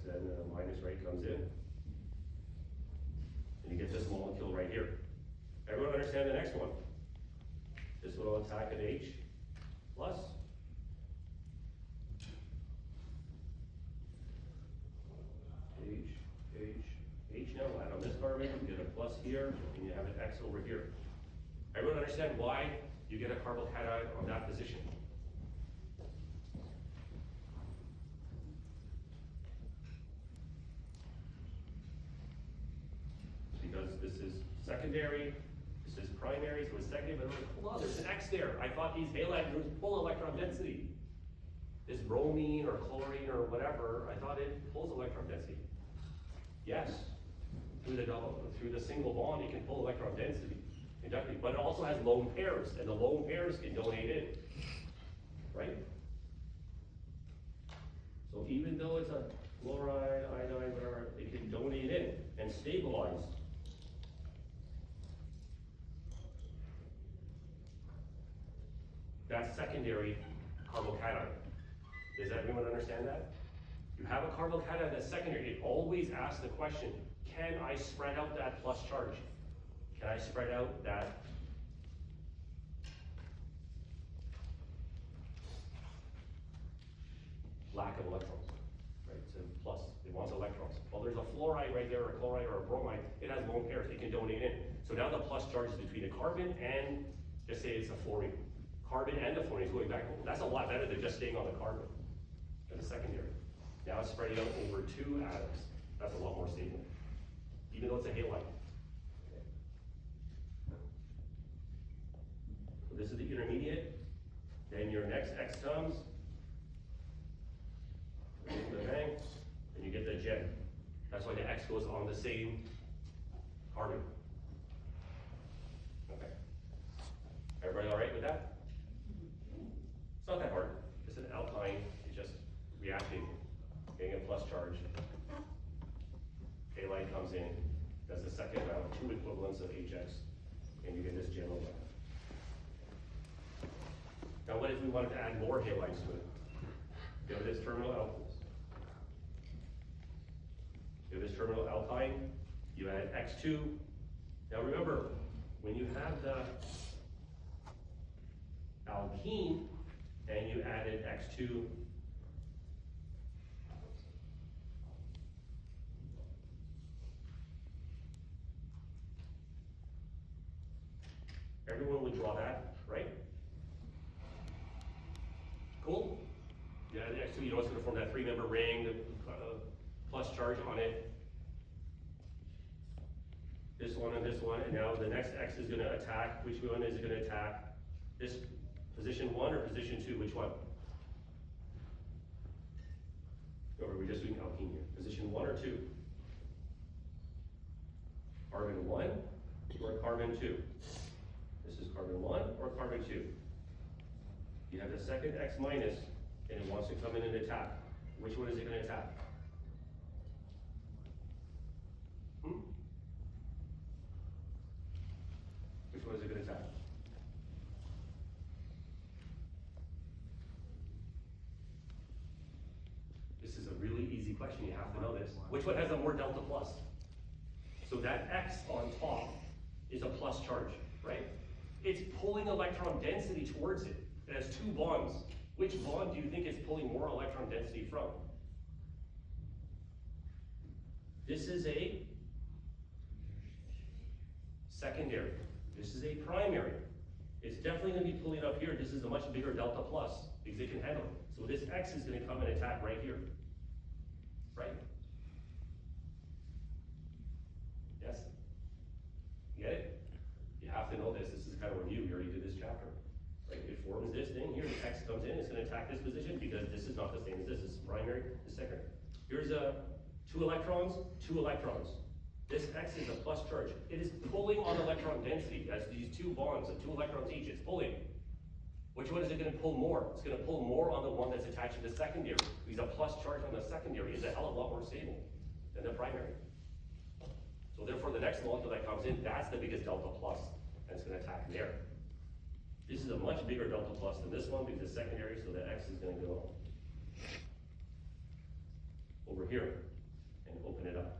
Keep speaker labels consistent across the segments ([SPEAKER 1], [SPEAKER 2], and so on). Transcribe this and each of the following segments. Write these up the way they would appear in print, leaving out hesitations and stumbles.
[SPEAKER 1] then minus, right, comes in. And you get this molecule right here. Everyone understand the next one? This one will attack at H plus. H, now add on this carbon, you get a plus here, and you have an X over here. Everyone understand why you get a carbocation on that position? Because this is secondary, this is primary, so it's secondary, but hold on, there's an X there. I thought these halide groups pull electron density. This bromine or chlorine or whatever, I thought it pulls electron density. Yes, through the single bond, it can pull electron density, conductivity, but it also has lone pairs, and the lone pairs can donate in, right? So even though it's a fluoride, iodine, whatever, it can donate in and stabilize. That's secondary carbocation. Does everyone understand that? You have a carbocation that's secondary. It always asks the question, can I spread out that plus charge? Can I spread out that lack of electrons? Right, so plus, it wants electrons. Well, there's a fluoride right there, or a chloride, or a bromide. It has lone pairs, it can donate in. So now the plus charge is between a carbon and, just say it's a fluorine. Carbon and the fluorine is going back. That's a lot better than just staying on the carbon in the secondary. Now it's spreading out over two atoms. That's a lot more stable, even though it's a halide. Okay. So this is the intermediate. Then your next X comes, bang, and you get the gem. That's why the X goes on the same carbon. Okay. Everybody all right with that? It's not that hard. It's an alkyne. It's just reacting, getting a plus charge. Halide comes in, does the second round, two equivalents of HX, and you get this gem over. Now what if we wanted to add more halides to it? Go to this terminal alkynes. Go to this terminal alkyne, you add X2. Now remember, when you have the alkene and you added X2, everyone would draw that, right? Cool? Yeah, the X2, you know it's going to form that three-member ring, the plus charge on it. This one and this one, and now the next X is going to attack. Which one is it going to attack? This position 1 or position 2? Which one? Remember, we're just doing alkene here. Position 1 or 2? Carbon 1 or carbon 2? This is carbon 1 or carbon 2? You have the second X minus, and it wants to come in and attack. Which one is it going to attack? Which one is it going to attack? This is a really easy question, you have to know this. Which one has a more delta plus? So that X on top is a plus charge, right? It's pulling electron density towards it. It has two bonds. Which bond do you think is pulling more electron density from? This is a secondary. This is a primary. It's definitely going to be pulling up here. This is a much bigger delta plus because it can handle it. So this X is going to come and attack right here. Right? Yes? Get it? You have to know this. This is kind of a review. We already did this chapter. Right? It forms this thing here. The X comes in. It's going to attack this position because this is not the same as this. This is primary. This is secondary. Here's two electrons, two electrons. This X is a plus charge. It is pulling on electron density as these two bonds of two electrons each. It's pulling. Which one is it going to pull more? It's going to pull more on the one that's attached to the secondary. Because a plus charge on the secondary is a hell of a lot more stable than the primary. So therefore, the next molecule that comes in, that's the biggest delta plus, and it's going to attack there. This is a much bigger delta plus than this one because it's secondary, so the X is going to go over over here and open it up.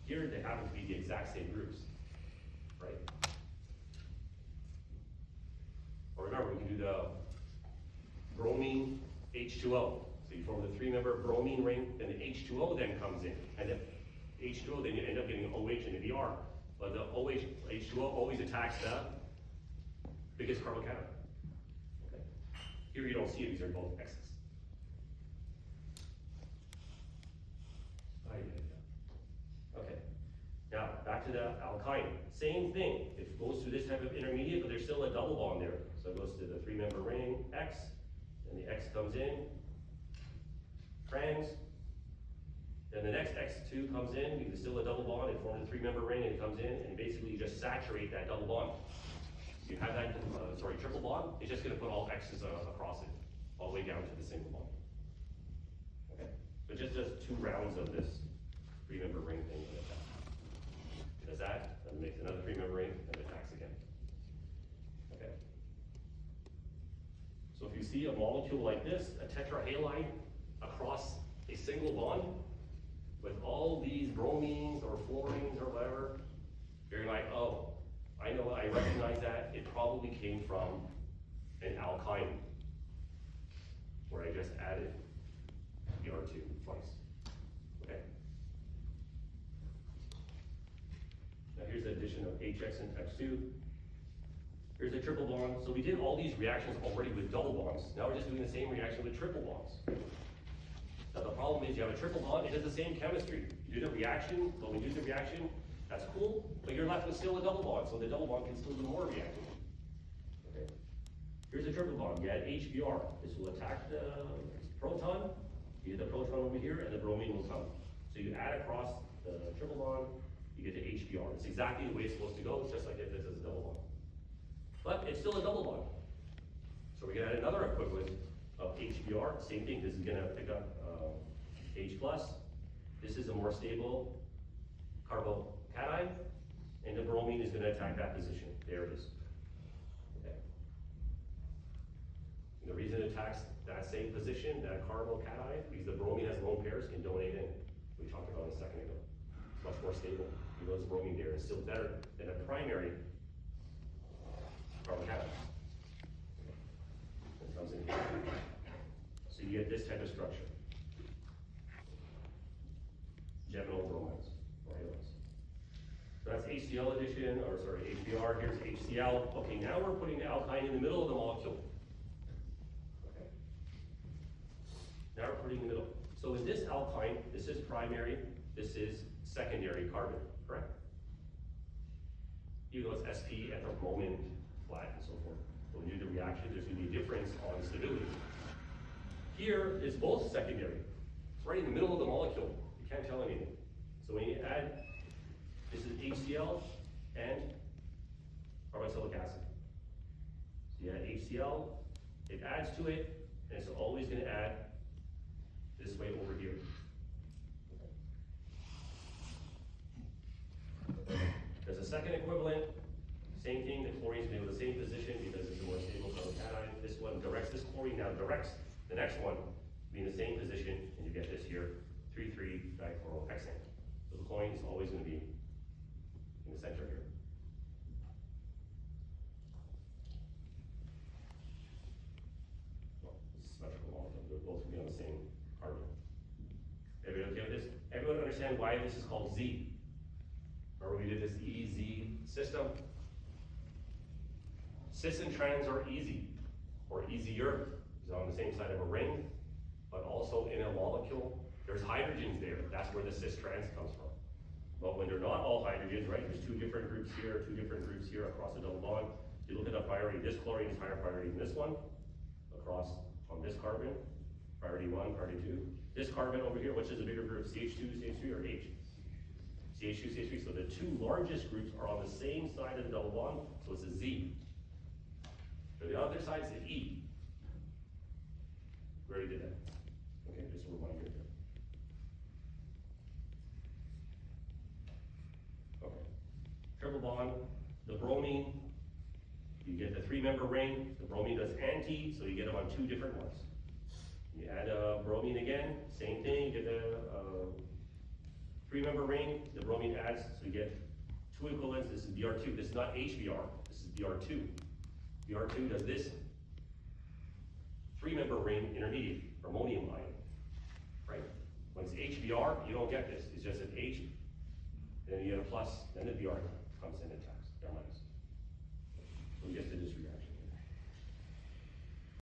[SPEAKER 1] Here they happen to be the exact same groups, right? Or remember, we can do the bromine H2O. So you form the 3-member bromine ring, then the H2O then comes in. And the H2O, then you end up getting OH and the Br. But the OH, H2O always attacks the biggest carbocation. Okay. Here you don't see it, these are both X's. Okay. Now, back to the alkyne. Same thing. It goes through this type of intermediate, but there's still a double bond there. So it goes to the 3-member ring, X, and the X comes in, trans. Then the next X2 comes in, because it's still a double bond, it forms a 3-member ring, and it comes in, and basically you just saturate that double bond. You have that, triple bond, it's just gonna put all X's across it, all the way down to the single bond. Okay? So it just does 2 rounds of this 3-member ring thing. It does that, then it makes another 3-member ring, and it attacks again. Okay? So if you see a molecule like this, a tetrahalide across a single bond, with all these bromines or fluorines or whatever, you're like, oh, I know, I recognize that, it probably came from an alkyne, where I just added Br2 twice. Okay? Now here's the addition of HX and X2. Here's a triple bond. So we did all these reactions already with double bonds. Now we're just doing the same reaction with triple bonds. Now the problem is you have a triple bond, it does the same chemistry. You do the reaction, but when you do the reaction, that's cool, but you're left with still a double bond, so the double bond can still do more reacting. Okay. Here's a triple bond, you add HBr. This will attack the proton, you get the proton over here, and the bromine will come. So you add across the triple bond, you get the HBr. It's exactly the way it's supposed to go, it's just like if this is a double bond. But it's still a double bond. So we're gonna add another equivalent of HBr, same thing, this is gonna pick up H+. This is a more stable carbocation, and the bromine is gonna attack that position. There it is. Okay. And the reason it attacks that same position, that carbocation, because the bromine has lone pairs, can donate in. We talked about it a second ago. It's much more stable. Even though it's bromine there, it's still better than a primary carbocation. It comes in here. So you get this type of structure. Geminal bromides, or halides. So that's HCl addition, or sorry, HBr, here's HCl. Okay, now we're putting the alkyne in the middle of the molecule. Okay. Now we're putting in the middle. So in this alkyne, this is primary, this is secondary carbon, correct? Even though it's sp at the moment, flat and so forth. When we do the reaction, there's gonna be a difference on stability. Here is both secondary. It's right in the middle of the molecule. You can't tell anything. So when you add, this is HCl and carboxylic acid. So you add HCl, it adds to it, and it's always going to add this way over here. There's a second equivalent, same thing, the chlorine is in the same position because it's a more stable carbocation. This one directs this chlorine, now directs the next one be in the same position, and you get this here. 3,3-dichlorohexane. So the chlorine is always going to be in the center here. Well, this is symmetrical molecule. They're both going to be on the same carbon. Everyone okay with this? Everyone understand why this is called Z? Remember we did this EZ system? Cis and trans are easy, or easier, is on the same side of a ring, but also in a molecule. There's hydrogens there, that's where the cis-trans comes from. But when they're not all hydrogens, right, there's 2 different groups here, 2 different groups here across a double bond. You look at the priority, this chlorine is higher priority than this one, across on this carbon, priority 1, priority 2. This carbon over here, which is a bigger group, CH2, CH3, or H? CH2, CH3, so the 2 largest groups are on the same side of the double bond, so it's a Z. So the other side is an E. We already did that. Okay, just a reminder here. Okay. Triple bond, the bromine, the You get the 3-member ring, the bromine does anti, so you get them on 2 different ones. You add bromine again, same thing, you get a 3-member ring, the bromine adds, so you get 2 equivalents. This is Br2, this is not HBr, this is Br2. Br2 does this 3-member ring intermediate, ammonium ion, right? When it's HBr, you don't get this, it's just an H, then you get a plus, then the Br comes in and attacks, Br minus. So you get to this reaction.